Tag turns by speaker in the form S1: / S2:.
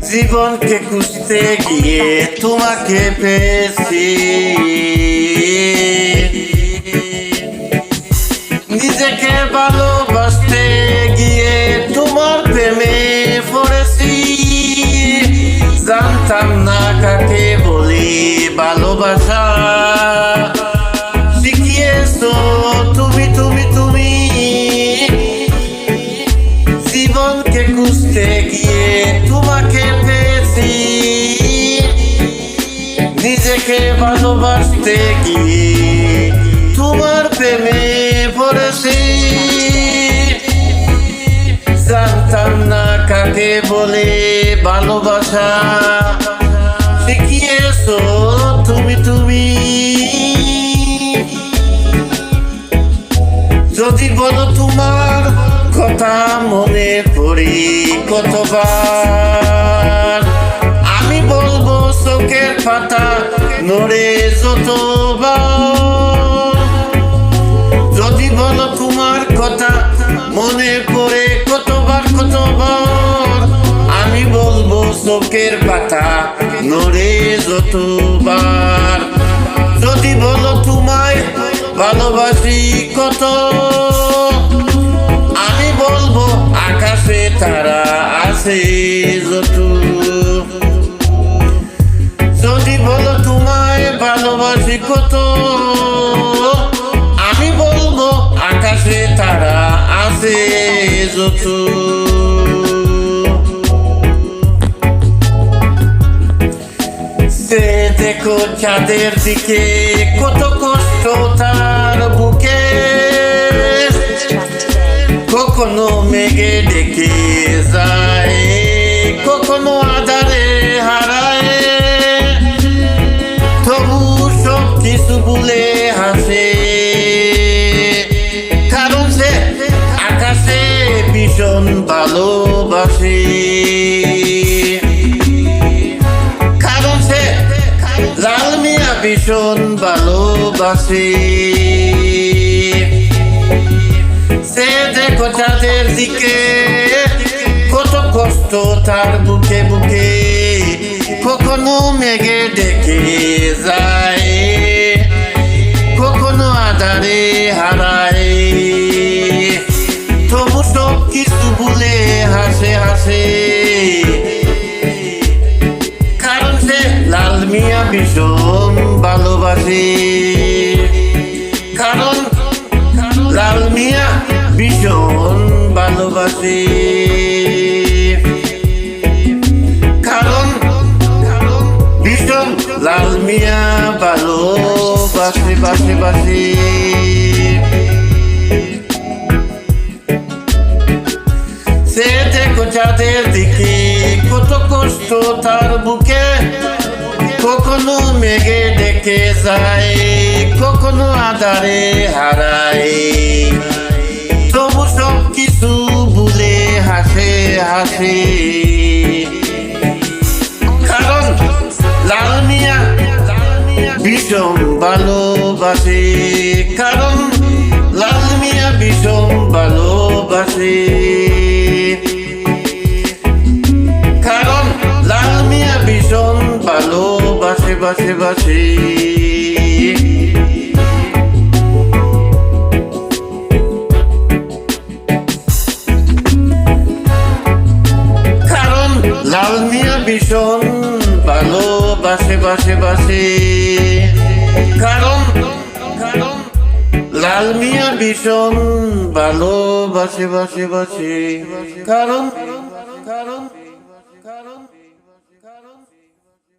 S1: জীবনকে খুঁজতে গিয়ে তোমাকে পেয়েছি, নিজেকে ভালোবাসতে গিয়ে তোমার প্রেমে পড়েছি। জানতাম না কাকে বলি ভালোবাসা, শিখিয়েছো তুমি তুমি তুমি। জীবনকে খুঁজতে গিয়ে তোমাকে পেয়েছি, নিজেকে ভালোবাসতে গিয়ে তোমার প্রেমে পড়েছি। জানতাম না কাকে বলে ভালোবাসা, শিখিয়েছো তুমি তুমি। যদি বলো তোমার কথা মনে পড়ি কতবার, আমি বলবো চোখের পাতা নড়ে যতবার। যদি বলো তোমার কথা মনে পড়ে কতবার কতবার, আমি বলবো চোখের পাতা নড়ে যতবার। যদি বলো তোমায় ভালোবাসি কত, আমি বলবো আকাশে তারা আছে যত। যদি বলো তোমায় ভালোবাসি কত, আমি বলবো আকাশে তারা আছে যত। সে দেখো চাঁদের দিকে কত কষ্ট তার বুকে, কখনো মেঘে ডেকে যায়, কখনো আধারে হারায়। তবু সব কিছু ভুলে হাসে, কারণ সে আকাশে ভীষণ ভালোবাসে। কারণ সে লাল মিয়া ভীষণ ভালোবাসে। সে দেখো চাঁদের দিকে কত কষ্ট তার বুকে বুকে, কখনো মেঘে ডেকে যায়, কখনো আধারে হারায়। তবু সব কিছু ভুলে হাসে হাসে, কারণ সে লাল মিয়া ভীষণ ভালোবাসে। কারণ লাল মিয়া ভীষণ ভালোবাসে। কারণ ভীষণ লাল মিয়া ভালোবাসে বাসে বাসে। সে দেখো চাঁদের দিকে কত কষ্ট তার বুকে, কখনো মেঘে ডেকে যায়, কখনো আধারে হারায়। তবু সব কিছু ভুলে হাসে হাসে, কারণ লাল মিয়া ভীষণ ভালোবাসে। কারণ লাল মিয়া ভীষণ ভালোবাসে। কারণ লাল মিয়া ভীষণ ভালোবাসে বাসে বাসে। কারণ লাল মিয়া ভীষণ ভালোবাসে বাসে বাসে। কারণ লাল মিয়া ভীষণ ভালোবাসে বাসে বাসে। কারণ